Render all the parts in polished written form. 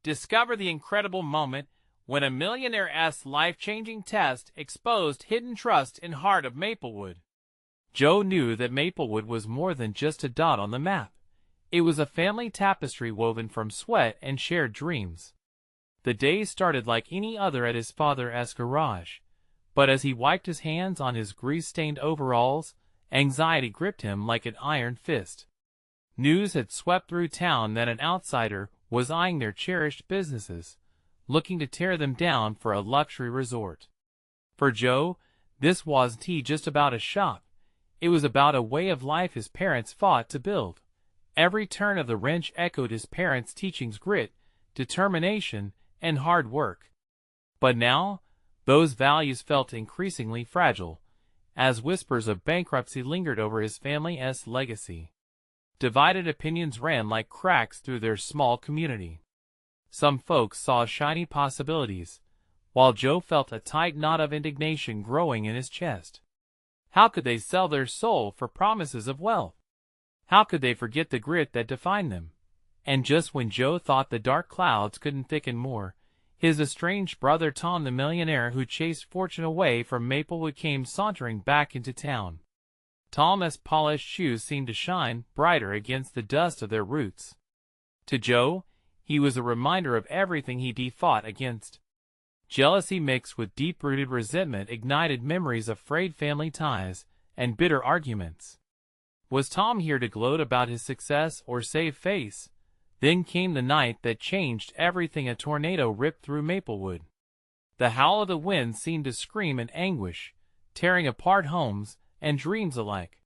discover the incredible moment when a millionaire's life-changing test exposed hidden trust in heart of Maplewood. Joe knew that Maplewood was more than just a dot on the map. It was a family tapestry woven from sweat and shared dreams. The day started like any other at his father's garage, but as he wiped his hands on his grease-stained overalls, anxiety gripped him like an iron fist. News had swept through town that an outsider was eyeing their cherished businesses, looking to tear them down for a luxury resort. For Joe, this wasn't just about a shop. It was about a way of life his parents fought to build. Every turn of the wrench echoed his parents' teachings: grit, determination, and hard work. But now, those values felt increasingly fragile, as whispers of bankruptcy lingered over his family's legacy. Divided opinions ran like cracks through their small community. Some folks saw shiny possibilities, while Joe felt a tight knot of indignation growing in his chest. How could they sell their soul for promises of wealth? How could they forget the grit that defined them? And just when Joe thought the dark clouds couldn't thicken more, his estranged brother Tom, the millionaire who chased fortune away from Maplewood, came sauntering back into town. Tom's polished shoes seemed to shine brighter against the dust of their roots. To Joe, he was a reminder of everything he fought against. Jealousy mixed with deep-rooted resentment ignited memories of frayed family ties and bitter arguments. Was Tom here to gloat about his success or save face? Then came the night that changed everything. A tornado ripped through Maplewood. The howl of the wind seemed to scream in anguish, tearing apart homes and dreams alike.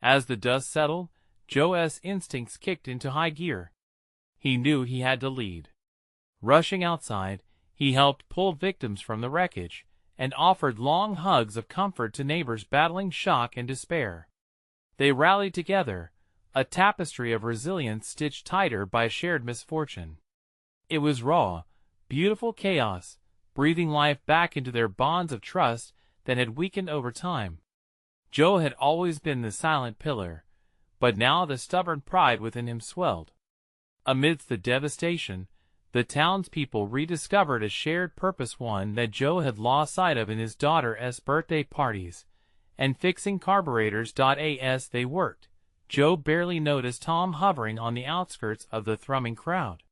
As the dust settled, Joe's instincts kicked into high gear. He knew he had to lead. Rushing outside, he helped pull victims from the wreckage and offered long hugs of comfort to neighbors battling shock and despair. They rallied together, a tapestry of resilience stitched tighter by shared misfortune. It was raw, beautiful chaos, breathing life back into their bonds of trust that had weakened over time. Joe had always been the silent pillar, but now the stubborn pride within him swelled. Amidst the devastation, the townspeople rediscovered a shared purpose, one that Joe had lost sight of in his daughter's birthday parties, and fixing carburetors. As they worked, Joe barely noticed Tom hovering on the outskirts of the thrumming crowd.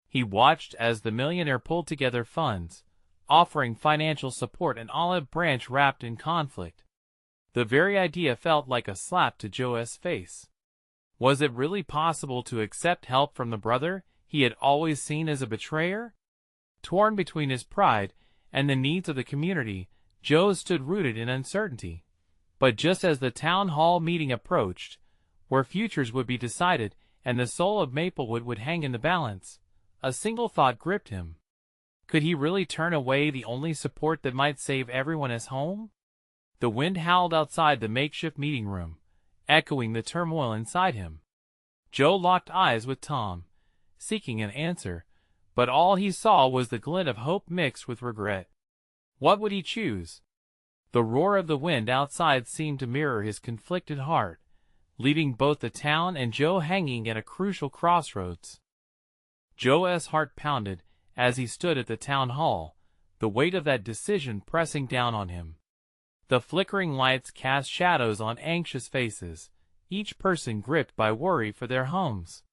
He watched as the millionaire pulled together funds, offering financial support, an olive branch wrapped in conflict. The very idea felt like a slap to Joe's face. Was it really possible to accept help from the brother he had always seen as a betrayer? Torn between his pride and the needs of the community, Joe stood rooted in uncertainty. But just as the town hall meeting approached, where futures would be decided and the soul of Maplewood would hang in the balance, a single thought gripped him. Could he really turn away the only support that might save everyone's home? The wind howled outside the makeshift meeting room, echoing the turmoil inside him. Joe locked eyes with Tom, seeking an answer, but all he saw was the glint of hope mixed with regret. What would he choose? The roar of the wind outside seemed to mirror his conflicted heart, leaving both the town and Joe hanging at a crucial crossroads. Joe's heart pounded as he stood at the town hall, the weight of that decision pressing down on him. The flickering lights cast shadows on anxious faces, each person gripped by worry for their homes.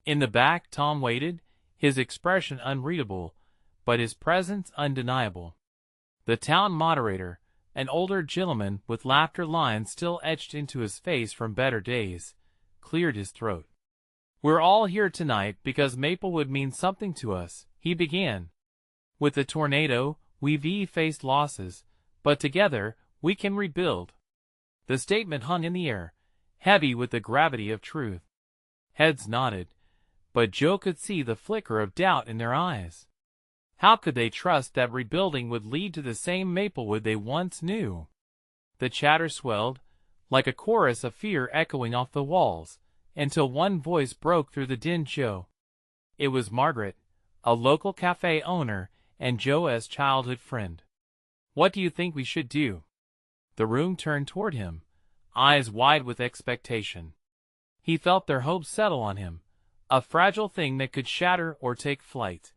In the back, Tom waited, his expression unreadable, but his presence undeniable. The town moderator, an older gentleman with laughter lines still etched into his face from better days, cleared his throat. "We're all here tonight because Maplewood means something to us," he began. "With the tornado, we've faced losses, but together, we can rebuild." The statement hung in the air, heavy with the gravity of truth. Heads nodded, but Joe could see the flicker of doubt in their eyes. How could they trust that rebuilding would lead to the same Maplewood they once knew? The chatter swelled, like a chorus of fear echoing off the walls, until one voice broke through the din. Joe. It was Margaret, a local cafe owner and Joe's childhood friend. "What do you think we should do?" The room turned toward him, eyes wide with expectation. He felt their hopes settle on him, a fragile thing that could shatter or take flight.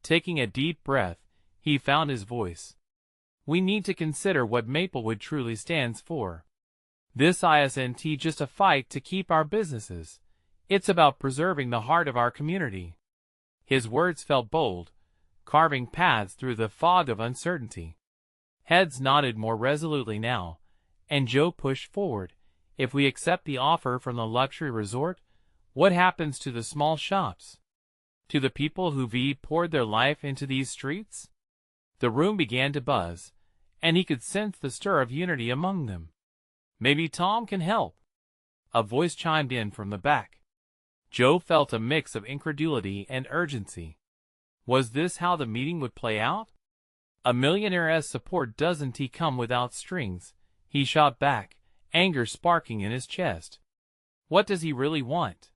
Taking a deep breath, he found his voice. We need to consider what Maplewood truly stands for. This isn't just a fight to keep our businesses. It's about preserving the heart of our community. His words felt bold, carving paths through the fog of uncertainty. Heads nodded more resolutely now, and Joe pushed forward. If we accept the offer from the luxury resort, what happens to the small shops? To the people who've poured their life into these streets? The room began to buzz, and he could sense the stir of unity among them. Maybe Tom can help. A voice chimed in from the back. Joe felt a mix of incredulity and urgency. Was this how the meeting would play out? A millionaire's support doesn't come without strings, he shot back, anger sparking in his chest. What does he really want?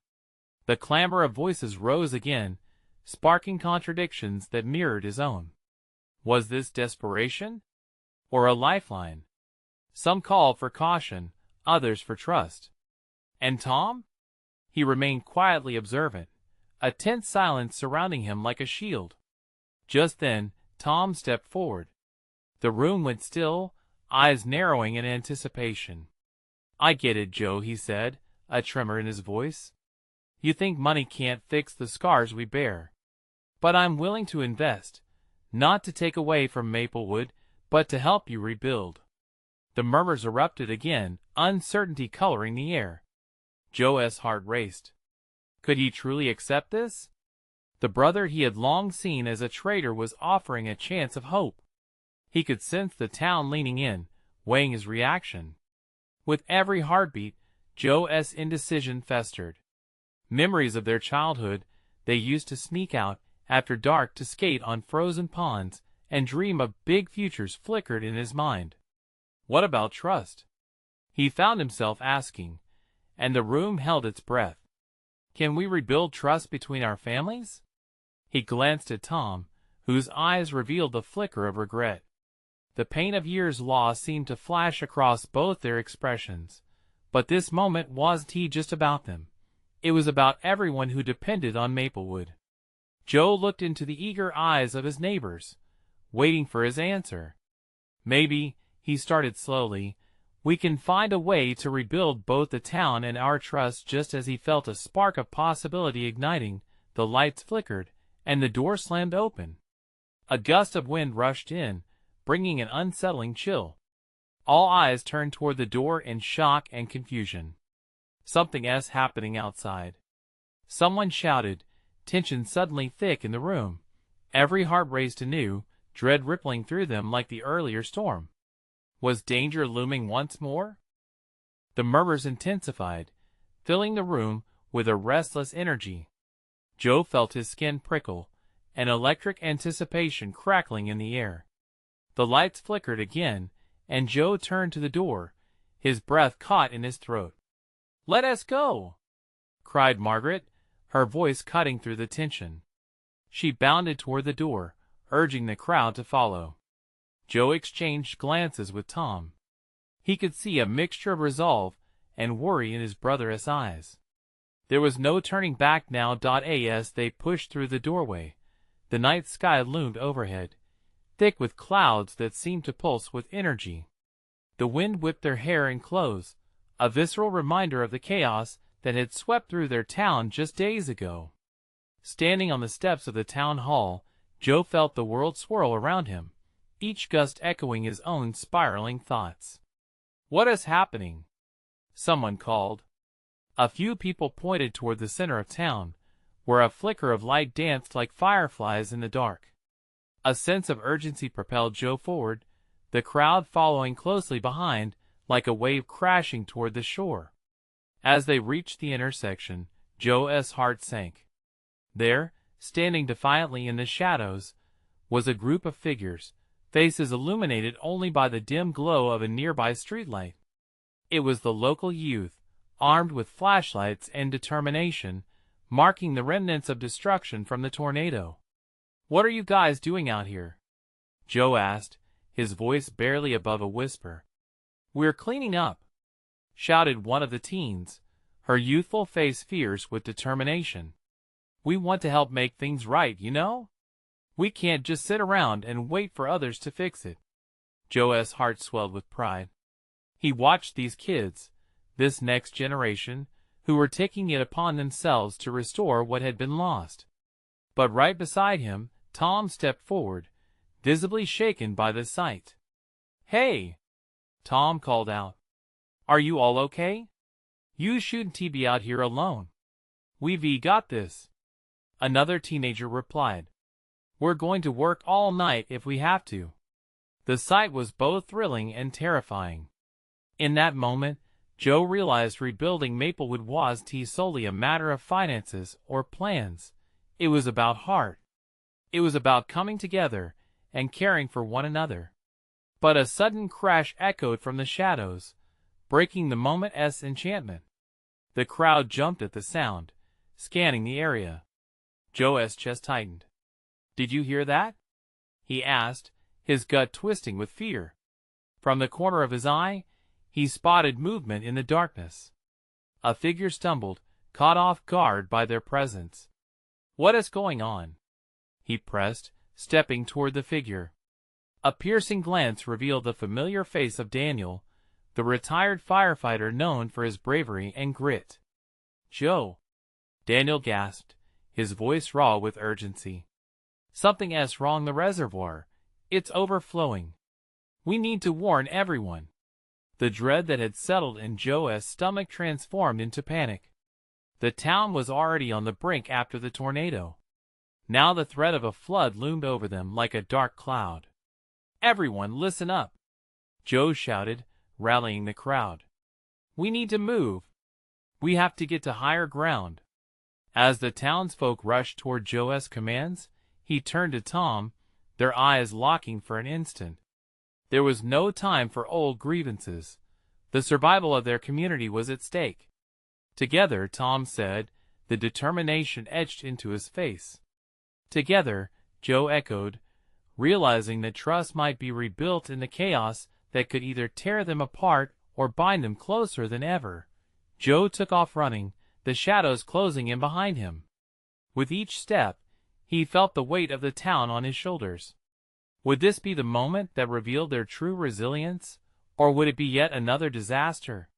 The clamor of voices rose again, sparking contradictions that mirrored his own. Was this desperation? Or a lifeline? Some called for caution, others for trust. And Tom? He remained quietly observant, a tense silence surrounding him like a shield. Just then, Tom stepped forward. The room went still, eyes narrowing in anticipation. I get it, Joe, he said, a tremor in his voice. You think money can't fix the scars we bear. But I'm willing to invest, not to take away from Maplewood, but to help you rebuild. The murmurs erupted again, uncertainty coloring the air. Joe's heart raced. Could he truly accept this? The brother he had long seen as a traitor was offering a chance of hope. He could sense the town leaning in, weighing his reaction. With every heartbeat, Joe's indecision festered. Memories of their childhood, they used to sneak out after dark to skate on frozen ponds and dream of big futures, flickered in his mind. What about trust? He found himself asking, and the room held its breath. Can we rebuild trust between our families? He glanced at Tom, whose eyes revealed the flicker of regret. The pain of years lost seemed to flash across both their expressions. But this moment wasn't just about them. It was about everyone who depended on Maplewood. Joe looked into the eager eyes of his neighbors, waiting for his answer. Maybe, he started slowly, we can find a way to rebuild both the town and our trust. Just as he felt a spark of possibility igniting, the lights flickered, and the door slammed open. A gust of wind rushed in, bringing an unsettling chill. All eyes turned toward the door in shock and confusion. Something's happening outside. Someone shouted, tension suddenly thick in the room. Every heart raced anew, dread rippling through them like the earlier storm. Was danger looming once more? The murmurs intensified, filling the room with a restless energy. Joe felt his skin prickle, an electric anticipation crackling in the air. The lights flickered again, and Joe turned to the door, his breath caught in his throat. "Let us go!" cried Margaret, her voice cutting through the tension. She bounded toward the door, urging the crowd to follow. Joe exchanged glances with Tom. He could see a mixture of resolve and worry in his brother's eyes. There was no turning back now. As they pushed through the doorway, the night sky loomed overhead, thick with clouds that seemed to pulse with energy. The wind whipped their hair and clothes, a visceral reminder of the chaos that had swept through their town just days ago. Standing on the steps of the town hall, Joe felt the world swirl around him, each gust echoing his own spiraling thoughts. "What is happening?" someone called. A few people pointed toward the center of town, where a flicker of light danced like fireflies in the dark. A sense of urgency propelled Joe forward, the crowd following closely behind, like a wave crashing toward the shore. As they reached the intersection, Joe's heart sank. There, standing defiantly in the shadows, was a group of figures, faces illuminated only by the dim glow of a nearby streetlight. It was the local youth, armed with flashlights and determination, marking the remnants of destruction from the tornado. "What are you guys doing out here?" Joe asked, his voice barely above a whisper. "We're cleaning up," shouted one of the teens, her youthful face fierce with determination. We want to help make things right, you know? We can't just sit around and wait for others to fix it. Joe's heart swelled with pride. He watched these kids, this next generation, who were taking it upon themselves to restore what had been lost. But right beside him, Tom stepped forward, visibly shaken by the sight. "Hey!" Tom called out. "Are you all okay? You shouldn't be out here alone. We've got this." Another teenager replied, "We're going to work all night if we have to." The sight was both thrilling and terrifying. In that moment, Joe realized rebuilding Maplewood wasn't solely a matter of finances or plans. It was about heart. It was about coming together and caring for one another. But a sudden crash echoed from the shadows, breaking the moment's enchantment. The crowd jumped at the sound, scanning the area. Joe's chest tightened. "Did you hear that?" he asked, his gut twisting with fear. From the corner of his eye, he spotted movement in the darkness. A figure stumbled, caught off guard by their presence. "What is going on?" he pressed, stepping toward the figure. A piercing glance revealed the familiar face of Daniel, the retired firefighter known for his bravery and grit. "Joe!" Daniel gasped, his voice raw with urgency. "Something's wrong the reservoir. It's overflowing. We need to warn everyone." The dread that had settled in Joe's stomach transformed into panic. The town was already on the brink after the tornado. Now the threat of a flood loomed over them like a dark cloud. "Everyone, listen up!" Joe shouted, rallying the crowd. "We need to move. We have to get to higher ground." As the townsfolk rushed toward Joe's commands, he turned to Tom, their eyes locking for an instant. There was no time for old grievances. The survival of their community was at stake. "Together," Tom said, the determination etched into his face. "Together," Joe echoed, realizing that trust might be rebuilt in the chaos that could either tear them apart or bind them closer than ever. Joe took off running, the shadows closing in behind him. With each step, he felt the weight of the town on his shoulders. Would this be the moment that revealed their true resilience, or would it be yet another disaster?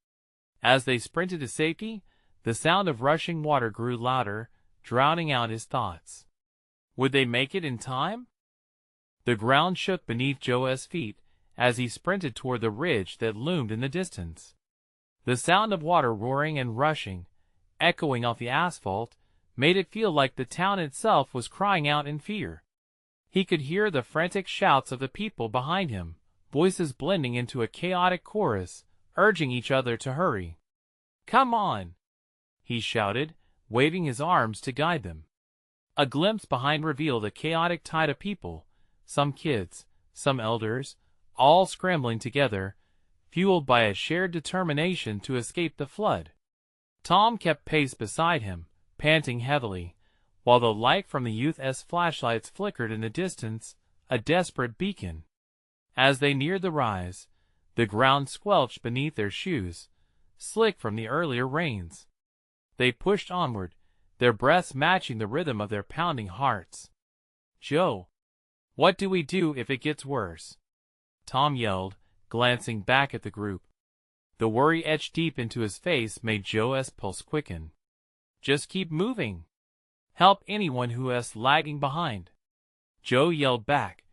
As they sprinted to safety, the sound of rushing water grew louder, drowning out his thoughts. Would they make it in time? The ground shook beneath Joe's feet as he sprinted toward the ridge that loomed in the distance. The sound of water roaring and rushing, echoing off the asphalt, made it feel like the town itself was crying out in fear. He could hear the frantic shouts of the people behind him, voices blending into a chaotic chorus, urging each other to hurry. "Come on!" he shouted, waving his arms to guide them. A glimpse behind revealed a chaotic tide of people, some kids, some elders, all scrambling together, fueled by a shared determination to escape the flood. Tom kept pace beside him, panting heavily, while the light from the youth's flashlights flickered in the distance, a desperate beacon. As they neared the rise, the ground squelched beneath their shoes, slick from the earlier rains. They pushed onward, their breaths matching the rhythm of their pounding hearts. "Joe, what do we do if it gets worse?" Tom yelled, glancing back at the group. The worry etched deep into his face made Joe's pulse quicken. "Just keep moving. Help anyone who is lagging behind." Joe yelled back,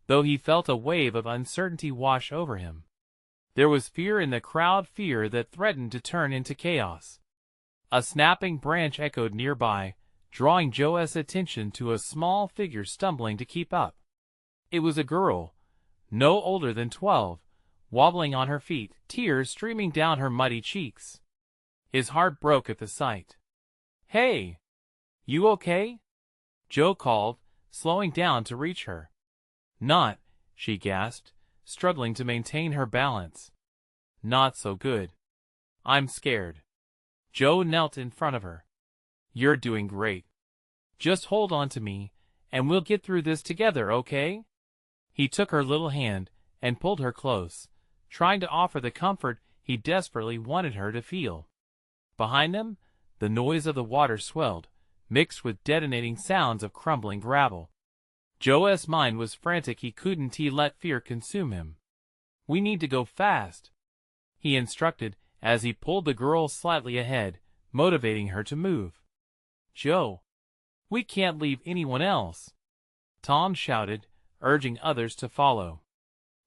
though he felt a wave of uncertainty wash over him. There was fear in the crowd, fear that threatened to turn into chaos. A snapping branch echoed nearby, drawing Joe's attention to a small figure stumbling to keep up. It was a girl, no older than 12, wobbling on her feet, tears streaming down her muddy cheeks. His heart broke at the sight. "Hey! You okay?" Joe called, slowing down to reach her. "Not," she gasped, struggling to maintain her balance. "Not so good. I'm scared." Joe knelt in front of her. "You're doing great. Just hold on to me, and we'll get through this together, okay?" He took her little hand and pulled her close, trying to offer the comfort he desperately wanted her to feel. Behind them, the noise of the water swelled, mixed with detonating sounds of crumbling gravel. Joe's mind was frantic. He couldn't let fear consume him. "We need to go fast," he instructed as he pulled the girl slightly ahead, motivating her to move. "Joe, we can't leave anyone else," Tom shouted, urging others to follow.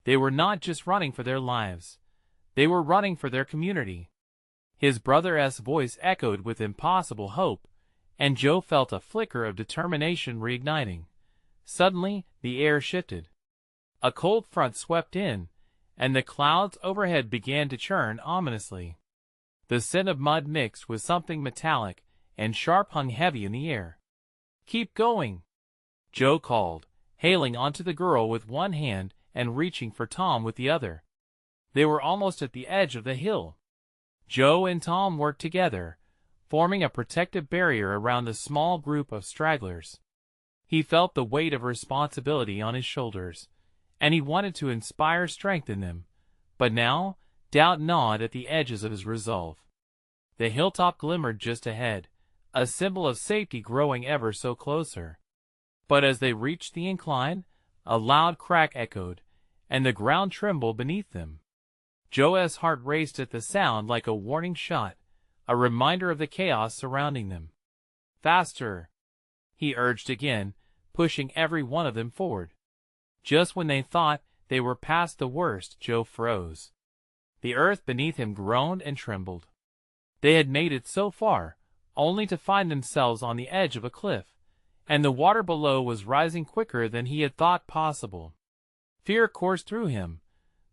They were not just running for their lives. They were running for their community. His brother's voice echoed with impossible hope, and Joe felt a flicker of determination reigniting. Suddenly, the air shifted. A cold front swept in, and the clouds overhead began to churn ominously. The scent of mud mixed with something metallic and sharp hung heavy in the air. "Keep going," Joe called, hailing onto the girl with one hand and reaching for Tom with the other. They were almost at the edge of the hill. Joe and Tom worked together, forming a protective barrier around the small group of stragglers. He felt the weight of responsibility on his shoulders, and he wanted to inspire strength in them, but now doubt gnawed at the edges of his resolve. The hilltop glimmered just ahead, a symbol of safety growing ever so closer. But as they reached the incline, a loud crack echoed, and the ground trembled beneath them. Joe's heart raced at the sound like a warning shot, a reminder of the chaos surrounding them. "Faster," he urged again, pushing every one of them forward. Just when they thought they were past the worst, Joe froze. The earth beneath him groaned and trembled. They had made it so far, only to find themselves on the edge of a cliff, and the water below was rising quicker than he had thought possible. Fear coursed through him,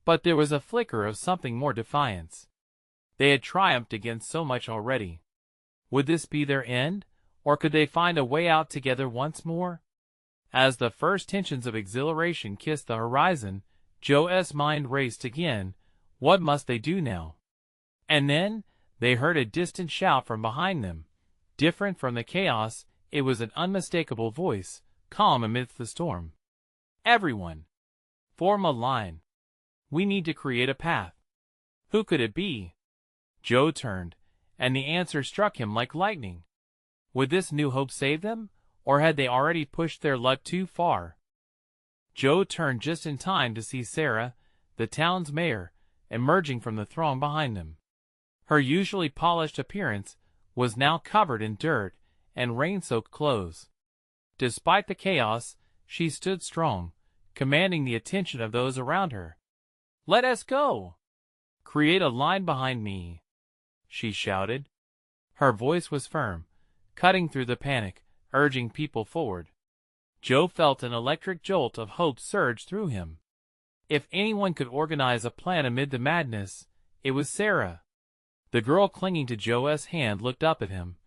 but there was a flicker of something more defiance. They had triumphed against so much already. Would this be their end, or could they find a way out together once more? As the first tensions of exhilaration kissed the horizon, Joe's mind raced again. What must they do now? And then they heard a distant shout from behind them. Different from the chaos, it was an unmistakable voice, calm amidst the storm. "Everyone, form a line. We need to create a path." Who could it be? Joe turned, and the answer struck him like lightning. Would this new hope save them, or had they already pushed their luck too far? Joe turned just in time to see Sarah, the town's mayor, emerging from the throng behind them. Her usually polished appearance was now covered in dirt and rain-soaked clothes. Despite the chaos, she stood strong, commanding the attention of those around her. "Let us go! Create a line behind me," she shouted. Her voice was firm, cutting through the panic, urging people forward. Joe felt an electric jolt of hope surge through him. If anyone could organize a plan amid the madness, it was Sarah. The girl clinging to Joe's hand looked up at him,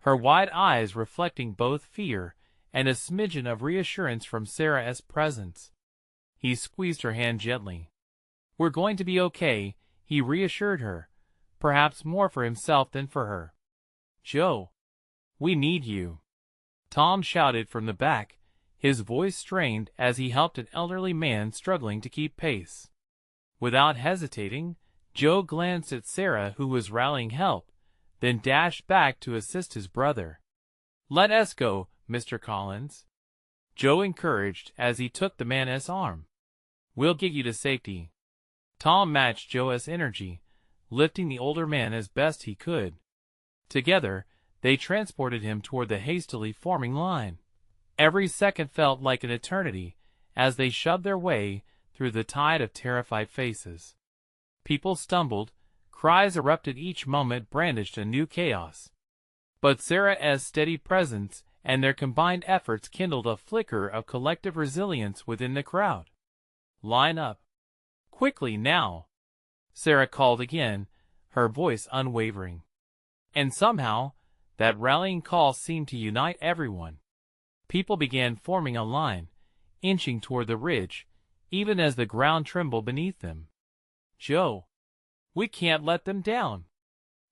her wide eyes reflecting both fear and a smidgen of reassurance from Sarah's presence. He squeezed her hand gently. "We're going to be okay," he reassured her, perhaps more for himself than for her. "Joe, we need you," Tom shouted from the back, his voice strained as he helped an elderly man struggling to keep pace. Without hesitating, Joe glanced at Sarah, who was rallying help, then dashed back to assist his brother. "Let us go, Mr. Collins," Joe encouraged as he took the man's arm. "We'll get you to safety." Tom matched Joe's energy, lifting the older man as best he could. Together, they transported him toward the hastily forming line. Every second felt like an eternity as they shoved their way through the tide of terrified faces. People stumbled, cries erupted, each moment brandished a new chaos. But Sarah's steady presence and their combined efforts kindled a flicker of collective resilience within the crowd. "Line up. Quickly now," Sarah called again, her voice unwavering. And somehow, that rallying call seemed to unite everyone. People began forming a line, inching toward the ridge, even as the ground trembled beneath them. "Joe, we can't let them down,"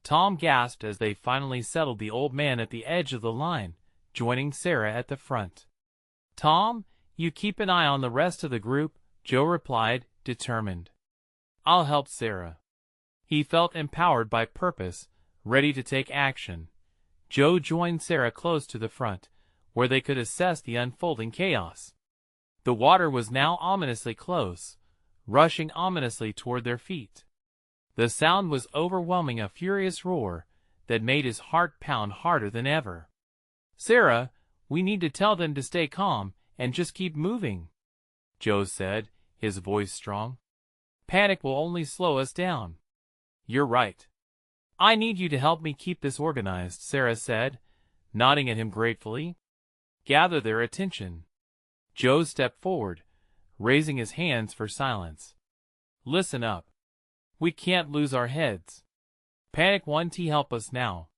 Tom gasped as they finally settled the old man at the edge of the line, joining Sarah at the front. "Tom, you keep an eye on the rest of the group," Joe replied, determined. "I'll help Sarah." He felt empowered by purpose, ready to take action. Joe joined Sarah close to the front, where they could assess the unfolding chaos. The water was now ominously close, rushing ominously toward their feet. The sound was overwhelming, a furious roar that made his heart pound harder than ever. "Sarah, we need to tell them to stay calm and just keep moving," Joe said, his voice strong. "Panic will only slow us down." "You're right. I need you to help me keep this organized," Sarah said, nodding at him gratefully. "Gather their attention." Joe stepped forward, raising his hands for silence. "Listen up. We can't lose our heads. Panic 1T, help us now.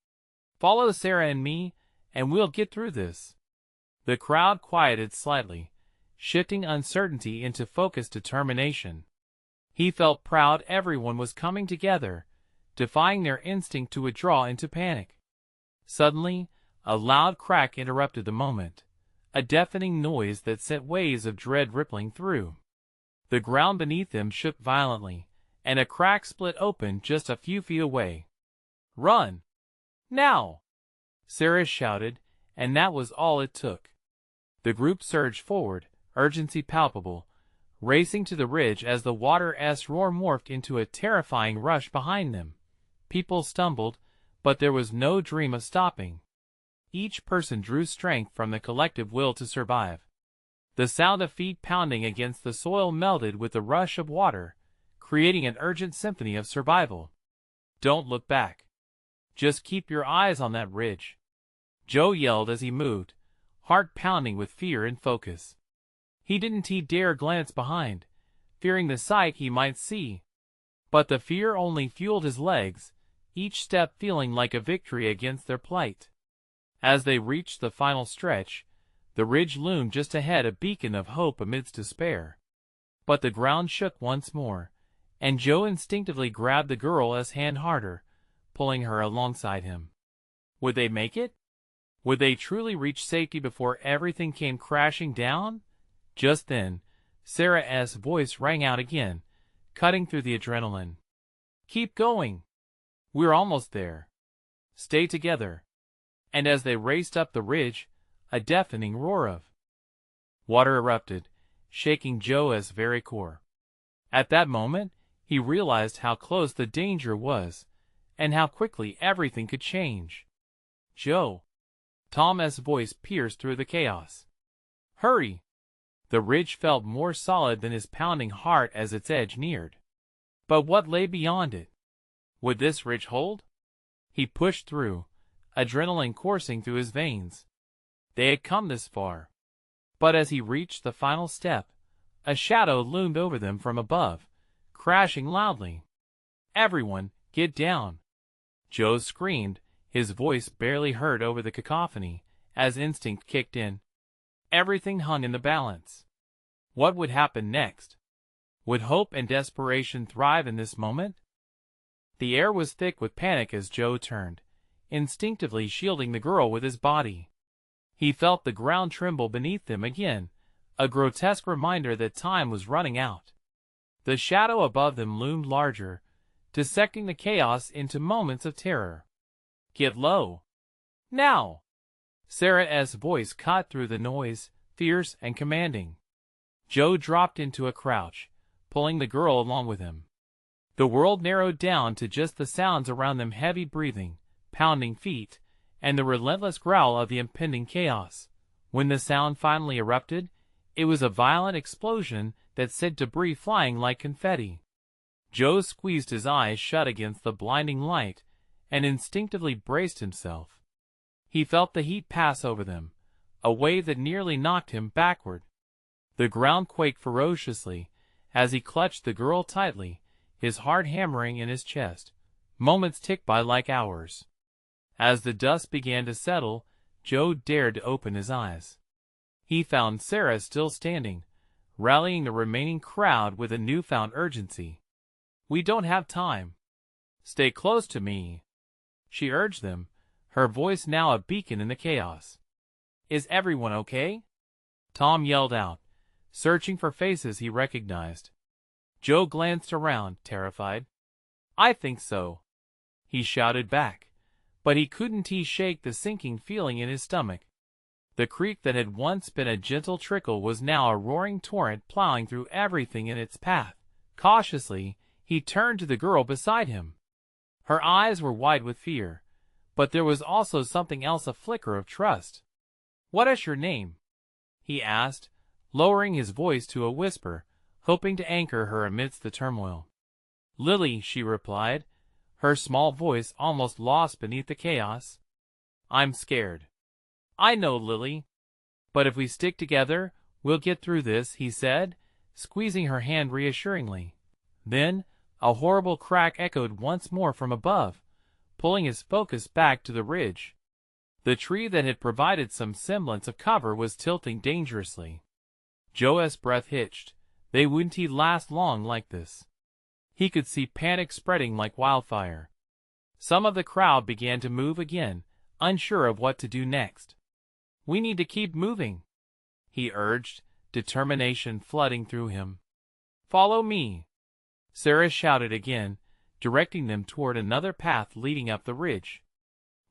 Follow Sarah and me, and we'll get through this." The crowd quieted slightly, shifting uncertainty into focused determination. He felt proud everyone was coming together, defying their instinct to withdraw into panic. Suddenly, a loud crack interrupted the moment, a deafening noise that sent waves of dread rippling through. The ground beneath them shook violently, and a crack split open just a few feet away. "Run! Now!" Sarah shouted, and that was all it took. The group surged forward, urgency palpable, racing to the ridge as the water's roar morphed into a terrifying rush behind them. People stumbled, but there was no dream of stopping. Each person drew strength from the collective will to survive. The sound of feet pounding against the soil melded with the rush of water, creating an urgent symphony of survival. "Don't look back. Just keep your eyes on that ridge," Joe yelled as he moved, heart pounding with fear and focus. He didn't dare glance behind, fearing the sight he might see. But the fear only fueled his legs, each step feeling like a victory against their plight. As they reached the final stretch, the ridge loomed just ahead, a beacon of hope amidst despair. But the ground shook once more, and Joe instinctively grabbed the girl's hand harder, pulling her alongside him. Would they make it? Would they truly reach safety before everything came crashing down? Just then, Sarah's voice rang out again, cutting through the adrenaline. "Keep going. We're almost there. Stay together." And as they raced up the ridge, a deafening roar of water erupted, shaking Joe's very core. At that moment, he realized how close the danger was, and how quickly everything could change. "Joe!" Tom's voice pierced through the chaos. "Hurry!" The ridge felt more solid than his pounding heart as its edge neared. But what lay beyond it? Would this ridge hold? He pushed through, adrenaline coursing through his veins. They had come this far. But as he reached the final step, a shadow loomed over them from above, crashing loudly. "Everyone, get down!" Joe screamed, his voice barely heard over the cacophony, as instinct kicked in. Everything hung in the balance. What would happen next? Would hope and desperation thrive in this moment? The air was thick with panic as Joe turned, instinctively shielding the girl with his body. He felt the ground tremble beneath them again, a grotesque reminder that time was running out. The shadow above them loomed larger, dissecting the chaos into moments of terror. "Get low! Now!" Sarah's voice cut through the noise, fierce and commanding. Joe dropped into a crouch, pulling the girl along with him. The world narrowed down to just the sounds around them: heavy breathing, pounding feet, and the relentless growl of the impending chaos. When the sound finally erupted, it was a violent explosion that sent debris flying like confetti. Joe squeezed his eyes shut against the blinding light and instinctively braced himself. He felt the heat pass over them, a wave that nearly knocked him backward. The ground quaked ferociously as he clutched the girl tightly, his heart hammering in his chest. Moments ticked by like hours. As the dust began to settle, Joe dared to open his eyes. He found Sarah still standing, rallying the remaining crowd with a newfound urgency. "We don't have time. Stay close to me," she urged them, her voice now a beacon in the chaos. "Is everyone okay?" Tom yelled out, searching for faces he recognized. Joe glanced around, terrified. "I think so," he shouted back, but he couldn't shake the sinking feeling in his stomach. The creek that had once been a gentle trickle was now a roaring torrent plowing through everything in its path. Cautiously, he turned to the girl beside him. Her eyes were wide with fear, but there was also something else, a flicker of trust. "What is your name?" he asked, lowering his voice to a whisper, hoping to anchor her amidst the turmoil. "Lily," she replied, her small voice almost lost beneath the chaos. "I'm scared." "I know, Lily. But if we stick together, we'll get through this," he said, squeezing her hand reassuringly. Then, a horrible crack echoed once more from above, pulling his focus back to the ridge. The tree that had provided some semblance of cover was tilting dangerously. Joe's breath hitched. They wouldn't last long like this. He could see panic spreading like wildfire. Some of the crowd began to move again, unsure of what to do next. "We need to keep moving," he urged, determination flooding through him. "Follow me," Sarah shouted again, directing them toward another path leading up the ridge.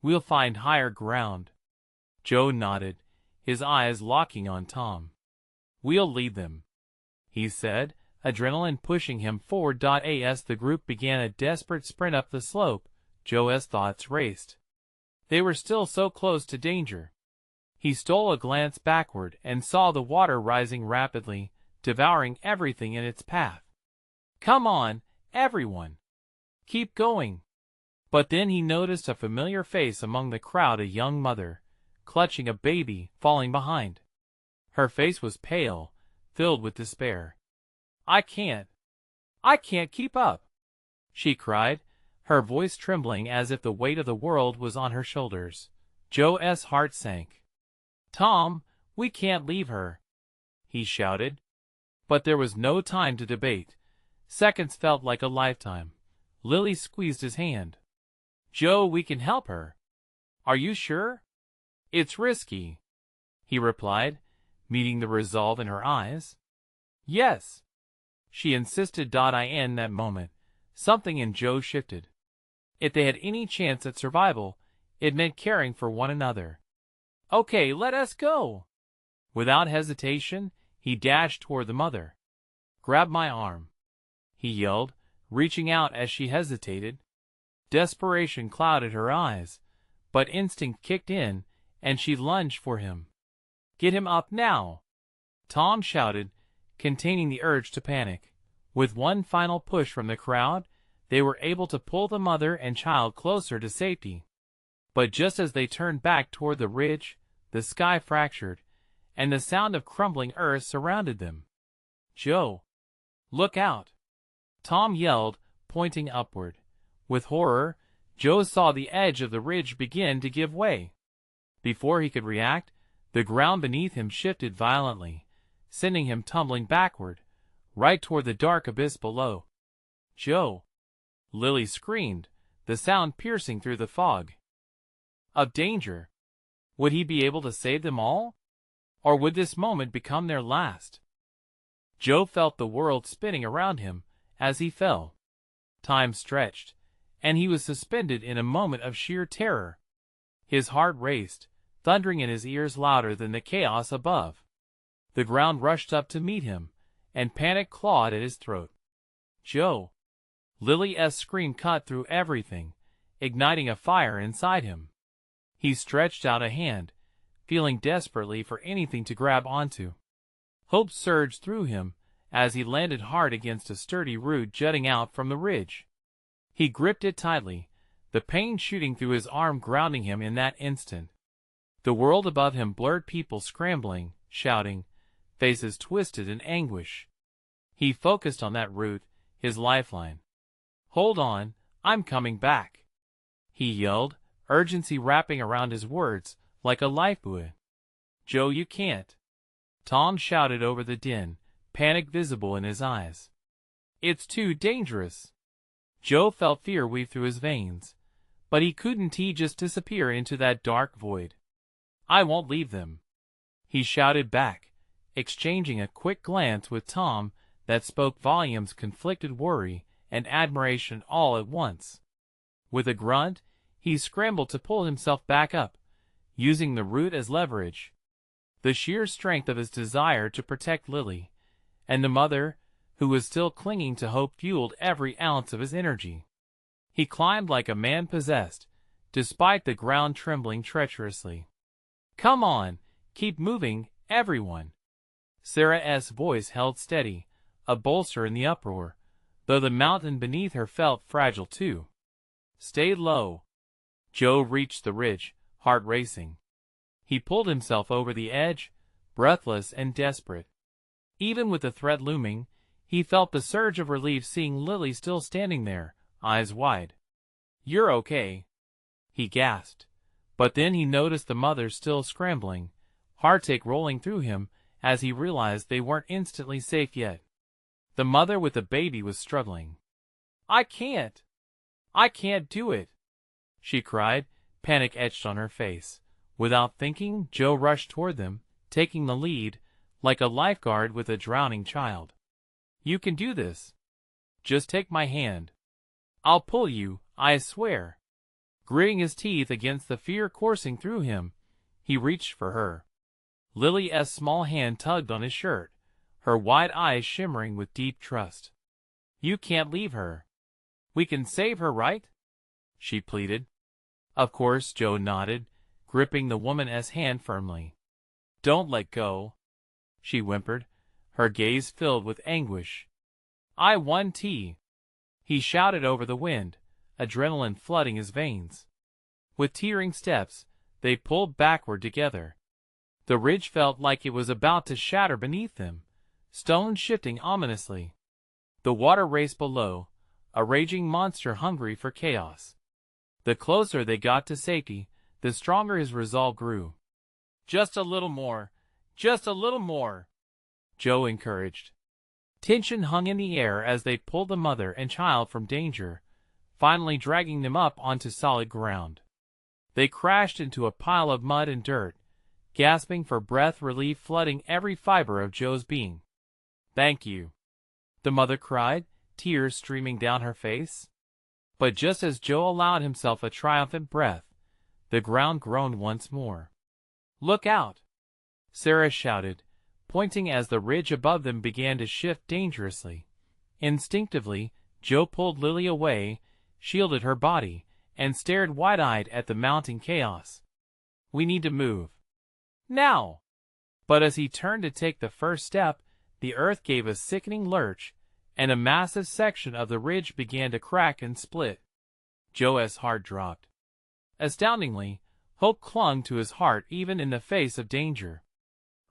"We'll find higher ground." Joe nodded, his eyes locking on Tom. "We'll lead them," he said, adrenaline pushing him forward. As the group began a desperate sprint up the slope, Joe's thoughts raced. They were still so close to danger. He stole a glance backward and saw the water rising rapidly, devouring everything in its path. "Come on, everyone! Keep going!" But then he noticed a familiar face among the crowd, a young mother, clutching a baby, falling behind. Her face was pale, filled with despair. I can't keep up," she cried, her voice trembling as if the weight of the world was on her shoulders. Joe's heart sank. "Tom, we can't leave her," he shouted. But there was no time to debate. Seconds felt like a lifetime. Lily squeezed his hand. "Joe, we can help her." "Are you sure?" "It's risky," he replied, meeting the resolve in her eyes. "Yes," she insisted. In that moment, something in Joe shifted. If they had any chance at survival, it meant caring for one another. "Okay, let us go." Without hesitation, he dashed toward the mother. "Grab my arm," he yelled, reaching out as she hesitated. Desperation clouded her eyes, but instinct kicked in, and she lunged for him. "Get him up now!" Tom shouted, containing the urge to panic. With one final push from the crowd, they were able to pull the mother and child closer to safety. But just as they turned back toward the ridge, the sky fractured, and the sound of crumbling earth surrounded them. "Joe! Look out!" Tom yelled, pointing upward. With horror, Joe saw the edge of the ridge begin to give way. Before he could react, the ground beneath him shifted violently, sending him tumbling backward, right toward the dark abyss below. "Joe!" Lily screamed, the sound piercing through the fog. Of danger. Would he be able to save them all? Or would this moment become their last? Joe felt the world spinning around him as he fell. Time stretched, and he was suspended in a moment of sheer terror. His heart raced, thundering in his ears louder than the chaos above. The ground rushed up to meet him, and panic clawed at his throat. "Joe!" Lily's scream cut through everything, igniting a fire inside him. He stretched out a hand, feeling desperately for anything to grab onto. Hope surged through him as he landed hard against a sturdy root jutting out from the ridge. He gripped it tightly, the pain shooting through his arm, grounding him in that instant. The world above him blurred, people scrambling, shouting, faces twisted in anguish. He focused on that root, his lifeline. "Hold on, I'm coming back," he yelled, urgency wrapping around his words like a lifebuoy. "Joe, you can't," Tom shouted over the din, panic visible in his eyes. "It's too dangerous." Joe felt fear weave through his veins, but he couldn't just disappear into that dark void. "I won't leave them," he shouted back, exchanging a quick glance with Tom that spoke volumes, conflicted worry and admiration all at once. With a grunt, He scrambled to pull himself back up, using the root as leverage. The sheer strength of his desire to protect Lily and the mother, who was still clinging to hope, fueled every ounce of his energy. He climbed like a man possessed, despite the ground trembling treacherously. "Come on, keep moving, everyone." Sarah's voice held steady, a bolster in the uproar, though the mountain beneath her felt fragile too. "Stay low." Joe reached the ridge, heart racing. He pulled himself over the edge, breathless and desperate. Even with the threat looming, he felt the surge of relief seeing Lily still standing there, eyes wide. "You're okay," he gasped. But then he noticed the mother still scrambling, heartache rolling through him as he realized they weren't instantly safe yet. The mother with the baby was struggling. I can't do it," she cried, panic etched on her face. Without thinking, Joe rushed toward them, taking the lead, like a lifeguard with a drowning child. "You can do this. Just take my hand. I'll pull you, I swear." Gritting his teeth against the fear coursing through him, he reached for her. Lily's small hand tugged on his shirt, her wide eyes shimmering with deep trust. "You can't leave her. We can save her, right?" she pleaded. Of course, Joe nodded, gripping the woman's hand firmly. "Don't let go," she whimpered, her gaze filled with anguish. "I won T," he shouted over the wind, adrenaline flooding his veins. With teetering steps, they pulled backward together. The ridge felt like it was about to shatter beneath them, stones shifting ominously. The water raced below, a raging monster hungry for chaos. The closer they got to safety, the stronger his resolve grew. "Just a little more, just a little more," Joe encouraged. Tension hung in the air as they pulled the mother and child from danger, finally dragging them up onto solid ground. They crashed into a pile of mud and dirt, gasping for breath, relief flooding every fiber of Joe's being. "Thank you," the mother cried, tears streaming down her face. But just as Joe allowed himself a triumphant breath, the ground groaned once more. "Look out!" Sarah shouted, pointing as the ridge above them began to shift dangerously. Instinctively, Joe pulled Lily away, shielded her body, and stared wide-eyed at the mounting chaos. "We need to move. Now!" But as he turned to take the first step, the earth gave a sickening lurch, and a massive section of the ridge began to crack and split. Joe's heart dropped. Astoundingly, hope clung to his heart even in the face of danger.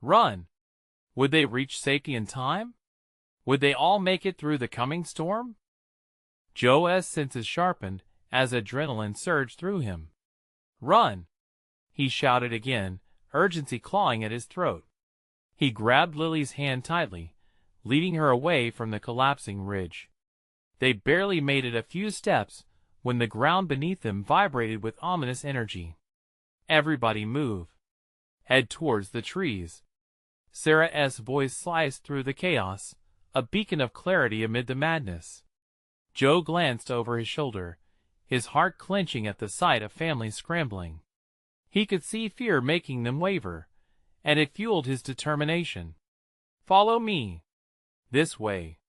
Run! Would they reach safety in time? Would they all make it through the coming storm? Joe's senses sharpened as adrenaline surged through him. "Run!" he shouted again, urgency clawing at his throat. He grabbed Lily's hand tightly, leading her away from the collapsing ridge. They barely made it a few steps when the ground beneath them vibrated with ominous energy. "Everybody move. Head towards the trees." Sarah's voice sliced through the chaos, a beacon of clarity amid the madness. Joe glanced over his shoulder, his heart clenching at the sight of family scrambling. He could see fear making them waver, and it fueled his determination. "Follow me. This way,"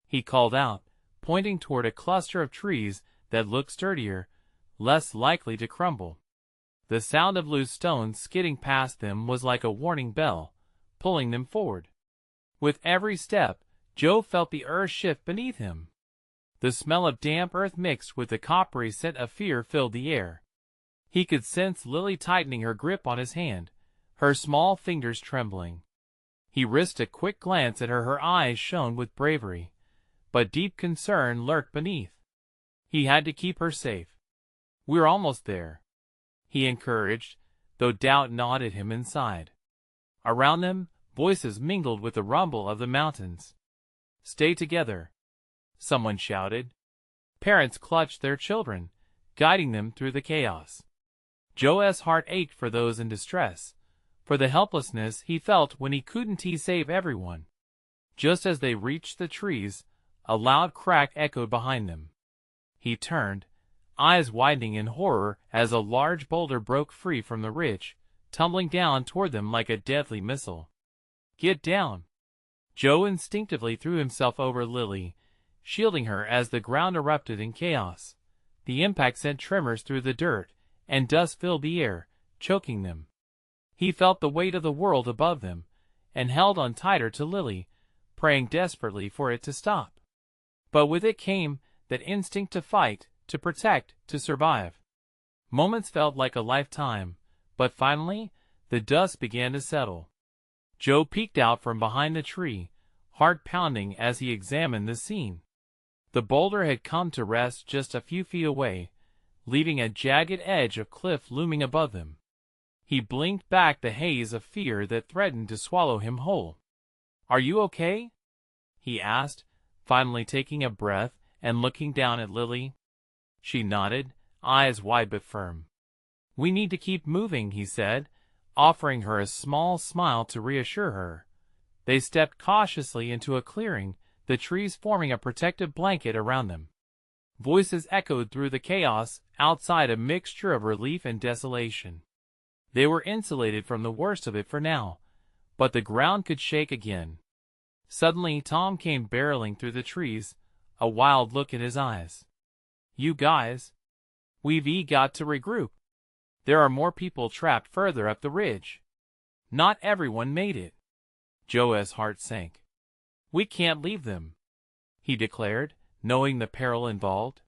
he called out, pointing toward a cluster of trees that looked sturdier, less likely to crumble. The sound of loose stones skidding past them was like a warning bell, pulling them forward. With every step, Joe felt the earth shift beneath him. The smell of damp earth mixed with the coppery scent of fear filled the air. He could sense Lily tightening her grip on his hand, her small fingers trembling. He risked a quick glance at her. Her eyes shone with bravery, but deep concern lurked beneath. He had to keep her safe. "We're almost there," he encouraged, though doubt gnawed at him inside. Around them, voices mingled with the rumble of the mountains. "Stay together," someone shouted. Parents clutched their children, guiding them through the chaos. Joe's heart ached for those in distress, for the helplessness he felt when he couldn't save everyone. Just as they reached the trees, a loud crack echoed behind them. He turned, eyes widening in horror as a large boulder broke free from the ridge, tumbling down toward them like a deadly missile. "Get down!" Joe instinctively threw himself over Lily, shielding her as the ground erupted in chaos. The impact sent tremors through the dirt, and dust filled the air, choking them. He felt the weight of the world above them, and held on tighter to Lily, praying desperately for it to stop. But with it came that instinct to fight, to protect, to survive. Moments felt like a lifetime, but finally, the dust began to settle. Joe peeked out from behind the tree, heart pounding as he examined the scene. The boulder had come to rest just a few feet away, leaving a jagged edge of cliff looming above them. He blinked back the haze of fear that threatened to swallow him whole. "Are you okay?" he asked, finally taking a breath and looking down at Lily. She nodded, eyes wide but firm. "We need to keep moving," he said, offering her a small smile to reassure her. They stepped cautiously into a clearing, the trees forming a protective blanket around them. Voices echoed through the chaos outside, a mixture of relief and desolation. They were insulated from the worst of it for now, but the ground could shake again. Suddenly Tom came barreling through the trees, a wild look in his eyes. "You guys, we've got to regroup. There are more people trapped further up the ridge. Not everyone made it." Joe's heart sank. "We can't leave them," he declared, knowing the peril involved.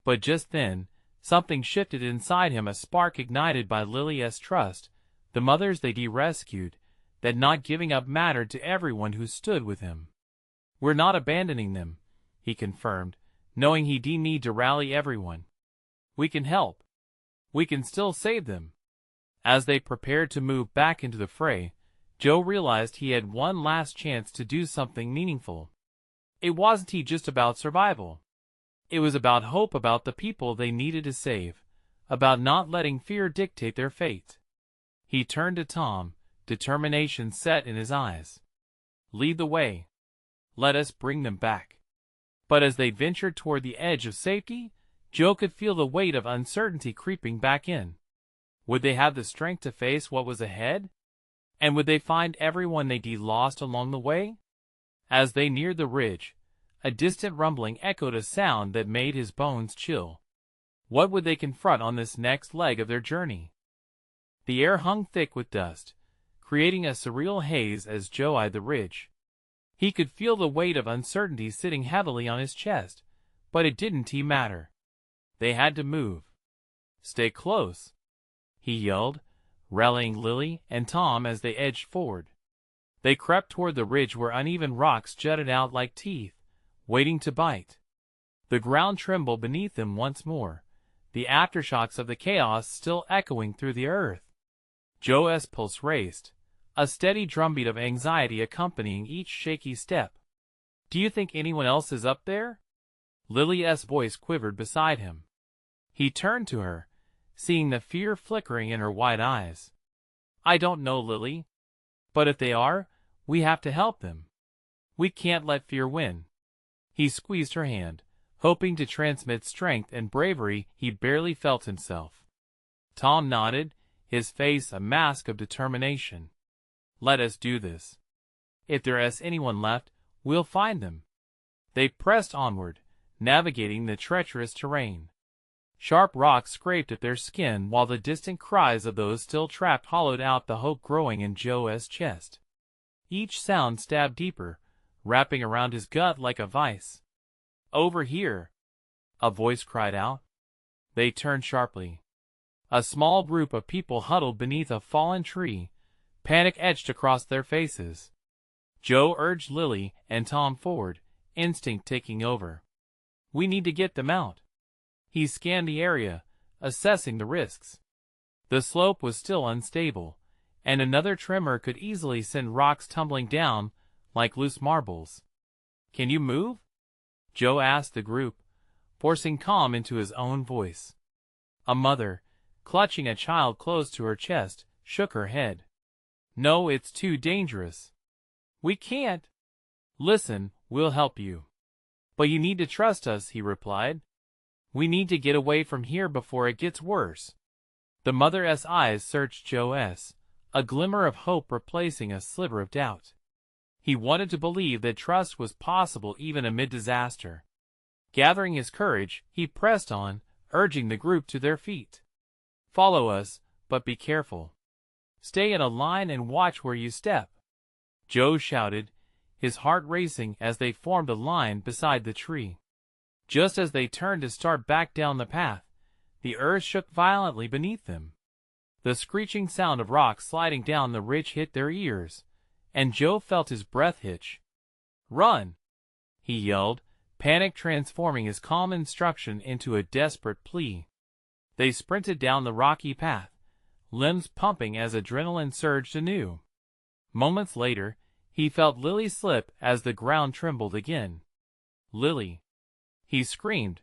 But just then, something shifted inside him, a spark ignited by Lily's trust, the mothers they'd rescued, that not giving up mattered to everyone who stood with him. "We're not abandoning them," he confirmed, knowing he'd need to rally everyone. "We can help. We can still save them." As they prepared to move back into the fray, Joe realized he had one last chance to do something meaningful. It wasn't just about survival. It was about hope, about the people they needed to save, about not letting fear dictate their fate. He turned to Tom, determination set in his eyes. "Lead the way. Let us bring them back." But as they ventured toward the edge of safety, Joe could feel the weight of uncertainty creeping back in. Would they have the strength to face what was ahead? And would they find everyone they'd lost along the way? As they neared the ridge, a distant rumbling echoed, a sound that made his bones chill. What would they confront on this next leg of their journey? The air hung thick with dust, creating a surreal haze as Joe eyed the ridge. He could feel the weight of uncertainty sitting heavily on his chest, but it didn't matter. They had to move. "Stay close," he yelled, rallying Lily and Tom as they edged forward. They crept toward the ridge where uneven rocks jutted out like teeth, waiting to bite. The ground trembled beneath them once more, the aftershocks of the chaos still echoing through the earth. Joe's pulse raced, a steady drumbeat of anxiety accompanying each shaky step. "Do you think anyone else is up there?" Lily's voice quivered beside him. He turned to her, seeing the fear flickering in her wide eyes. "I don't know, Lily. But if they are, we have to help them. We can't let fear win." He squeezed her hand, hoping to transmit strength and bravery he barely felt himself. Tom nodded, his face a mask of determination. "Let us do this. If there is anyone left, we'll find them." They pressed onward, navigating the treacherous terrain. Sharp rocks scraped at their skin while the distant cries of those still trapped hollowed out the hope growing in Joe's chest. Each sound stabbed deeper, wrapping around his gut like a vice. "Over here!" a voice cried out. They turned sharply. A small group of people huddled beneath a fallen tree, panic etched across their faces. Joe urged Lily and Tom forward, instinct taking over. "We need to get them out." He scanned the area, assessing the risks. The slope was still unstable, and another tremor could easily send rocks tumbling down like loose marbles. "Can you move?" Joe asked the group, forcing calm into his own voice. A mother, clutching a child close to her chest, shook her head. "No, it's too dangerous. We can't." "Listen, we'll help you. But you need to trust us," he replied. We need to get away from here before it gets worse. The mother's eyes searched Joe's, a glimmer of hope replacing a sliver of doubt. He wanted to believe that trust was possible even amid disaster. Gathering his courage, he pressed on, urging the group to their feet. Follow us, but be careful. Stay in a line and watch where you step, Joe shouted, his heart racing as they formed a line beside the tree. Just as they turned to start back down the path, the earth shook violently beneath them. The screeching sound of rocks sliding down the ridge hit their ears, and Joe felt his breath hitch. "Run!" he yelled, panic transforming his calm instruction into a desperate plea. They sprinted down the rocky path, limbs pumping as adrenaline surged anew. Moments later, he felt Lily slip as the ground trembled again. "Lily!" he screamed,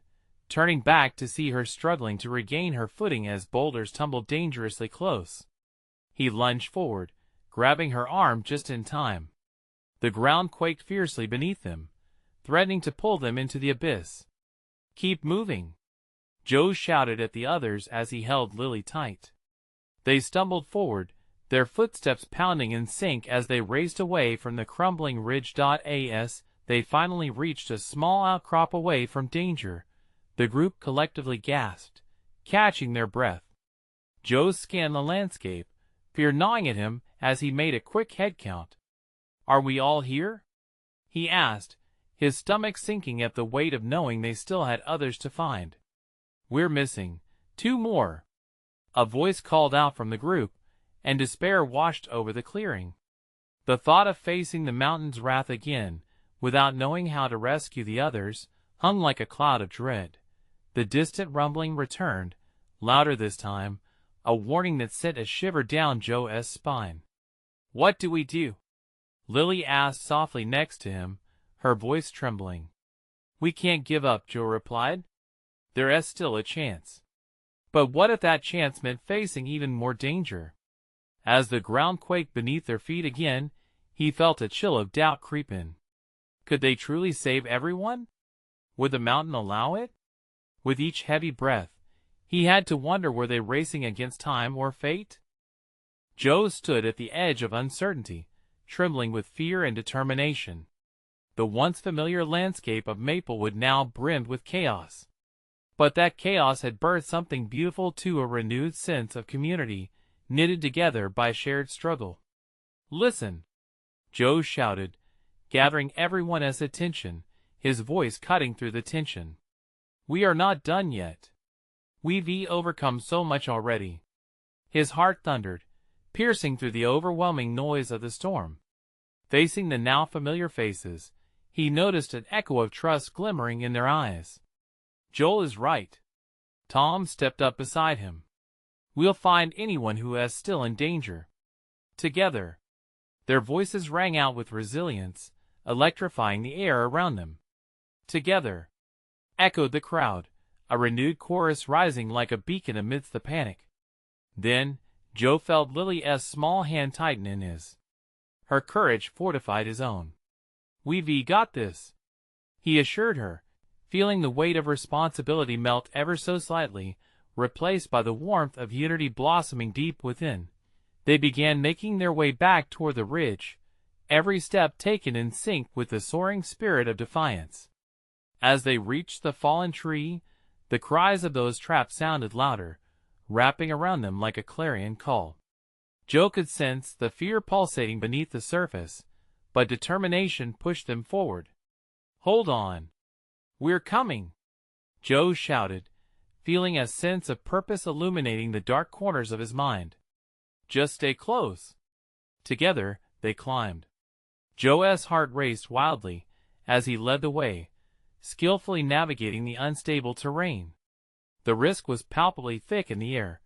turning back to see her struggling to regain her footing as boulders tumbled dangerously close. He lunged forward, grabbing her arm just in time. The ground quaked fiercely beneath them, threatening to pull them into the abyss. "Keep moving!" Joe shouted at the others as he held Lily tight. They stumbled forward, their footsteps pounding in sync as they raced away from the crumbling ridge. As they finally reached a small outcrop away from danger, the group collectively gasped, catching their breath. Joe scanned the landscape, fear gnawing at him as he made a quick head count. "Are we all here?" he asked, his stomach sinking at the weight of knowing they still had others to find. "We're missing 2 more," a voice called out from the group, and despair washed over the clearing. The thought of facing the mountain's wrath again, without knowing how to rescue the others, hung like a cloud of dread. The distant rumbling returned, louder this time, a warning that sent a shiver down Joe's spine. "What do we do?" Lily asked softly next to him, her voice trembling. "We can't give up," Joe replied. "There's still a chance." But what if that chance meant facing even more danger? As the ground quaked beneath their feet again, he felt a chill of doubt creep in. Could they truly save everyone? Would the mountain allow it? With each heavy breath, he had to wonder, were they racing against time or fate? Joe stood at the edge of uncertainty, trembling with fear and determination. The once familiar landscape of Maplewood now brimmed with chaos. But that chaos had birthed something beautiful too, a renewed sense of community, knitted together by shared struggle. "Listen!" Joe shouted, gathering everyone's attention, his voice cutting through the tension. "We are not done yet. We've overcome so much already." His heart thundered, piercing through the overwhelming noise of the storm. Facing the now familiar faces, he noticed an echo of trust glimmering in their eyes. "Joel is right." Tom stepped up beside him. "We'll find anyone who is still in danger." Together, their voices rang out with resilience, electrifying the air around them. "Together," echoed the crowd, a renewed chorus rising like a beacon amidst the panic. Then, Joe felt Lily's small hand tighten in his. Her courage fortified his own. "We've got this," he assured her, feeling the weight of responsibility melt ever so slightly, replaced by the warmth of unity blossoming deep within. They began making their way back toward the ridge, every step taken in sync with the soaring spirit of defiance. As they reached the fallen tree, the cries of those trapped sounded louder, wrapping around them like a clarion call. Joe could sense the fear pulsating beneath the surface, but determination pushed them forward. "Hold on! We're coming!" Joe shouted, feeling a sense of purpose illuminating the dark corners of his mind. "Just stay close." Together, they climbed. Joe's heart raced wildly as he led the way, skillfully navigating the unstable terrain. The risk was palpably thick in the air,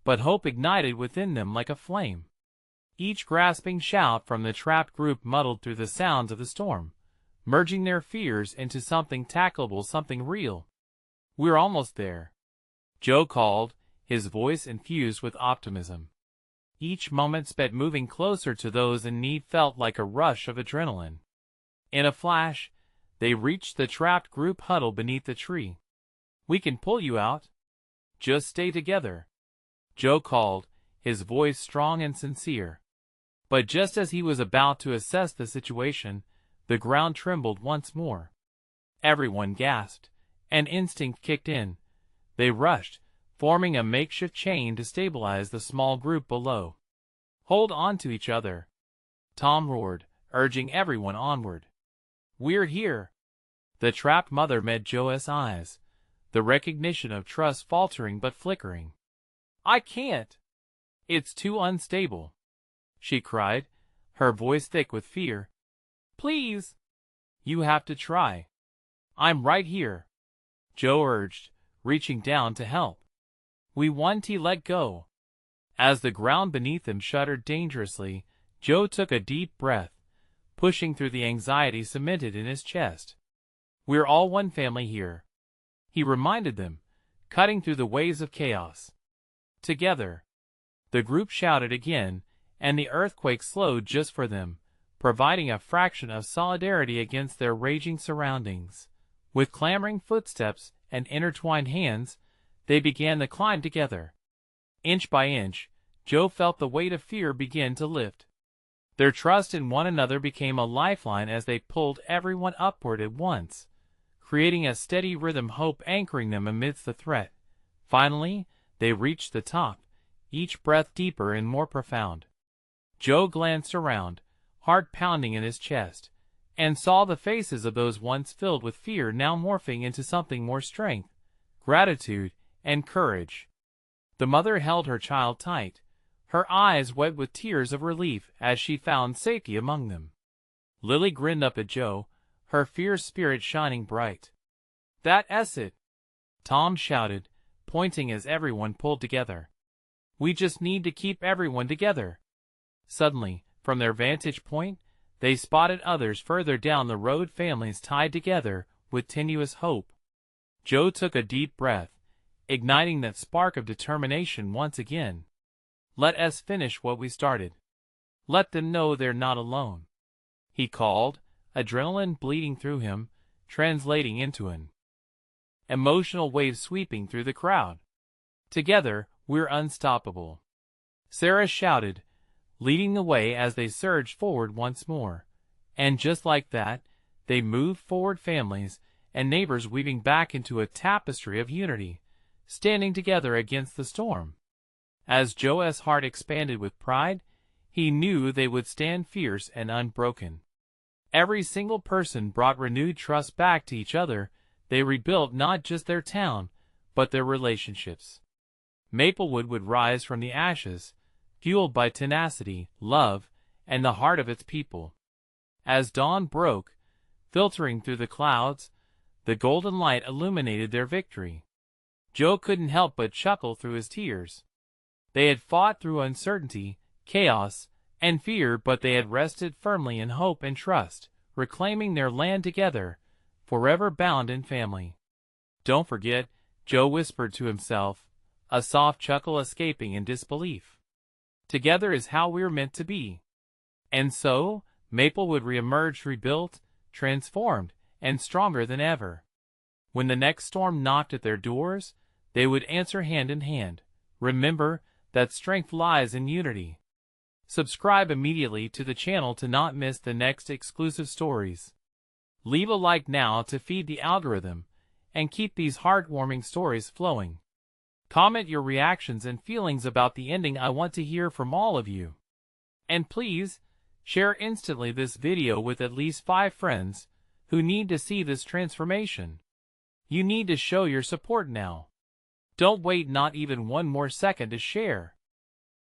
but hope ignited within them like a flame. Each grasping shout from the trapped group muddled through the sounds of the storm, merging their fears into something tackleable, something real. "We're almost there," Joe called, his voice infused with optimism. Each moment spent moving closer to those in need felt like a rush of adrenaline. In a flash, they reached the trapped group huddled beneath the tree. We can pull you out. Just stay together," Joe called, his voice strong and sincere. But just as he was about to assess the situation, the ground trembled once more. Everyone gasped, and instinct kicked in. They rushed, forming a makeshift chain to stabilize the small group below. "Hold on to each other," Tom roared, urging everyone onward. "We're here." The trapped mother met Joe's eyes, the recognition of trust faltering but flickering. "I can't. It's too unstable," she cried, her voice thick with fear. "Please." "You have to try. I'm right here," Joe urged, reaching down to help. "We want to let go." As the ground beneath them shuddered dangerously, Joe took a deep breath, pushing through the anxiety cemented in his chest. "We're all one family here," he reminded them, cutting through the waves of chaos. "Together." The group shouted again, and the earthquake slowed just for them, providing a fraction of solidarity against their raging surroundings. With clamoring footsteps and intertwined hands, they began the climb together. Inch by inch, Joe felt the weight of fear begin to lift. Their trust in one another became a lifeline as they pulled everyone upward at once, creating a steady rhythm, hope anchoring them amidst the threat. Finally, they reached the top, each breath deeper and more profound. Joe glanced around, heart pounding in his chest, and saw the faces of those once filled with fear now morphing into something more: strength, gratitude, and courage. The mother held her child tight, her eyes wet with tears of relief as she found safety among them. Lily grinned up at Joe, her fierce spirit shining bright. "That's it," Tom shouted, pointing as everyone pulled together. "We just need to keep everyone together." Suddenly, from their vantage point, they spotted others further down the road, families tied together with tenuous hope. Joe took a deep breath, igniting that spark of determination once again. "Let us finish what we started. Let them know they're not alone," he called, adrenaline bleeding through him, translating into an emotional wave sweeping through the crowd. "Together, we're unstoppable," Sarah shouted, leading the way as they surged forward once more. And just like that, they moved forward, families and neighbors weaving back into a tapestry of unity, standing together against the storm. As Joe's heart expanded with pride, he knew they would stand fierce and unbroken. Every single person brought renewed trust back to each other. They rebuilt not just their town, but their relationships. Maplewood would rise from the ashes, fueled by tenacity, love, and the heart of its people. As dawn broke, filtering through the clouds, the golden light illuminated their victory. Joe couldn't help but chuckle through his tears. They had fought through uncertainty, chaos, and fear, but they had rested firmly in hope and trust, reclaiming their land together, forever bound in family. "Don't forget," Joe whispered to himself, a soft chuckle escaping in disbelief. "Together is how we're meant to be." And so, Maplewood reemerged, rebuilt, transformed, and stronger than ever. When the next storm knocked at their doors, they would answer hand in hand. Remember that strength lies in unity. Subscribe immediately to the channel to not miss the next exclusive stories. Leave a like now to feed the algorithm, and keep these heartwarming stories flowing. Comment your reactions and feelings about the ending. I want to hear from all of you. And please, share instantly this video with at least 5 friends who need to see this transformation. You need to show your support now. Don't wait not even one more second to share.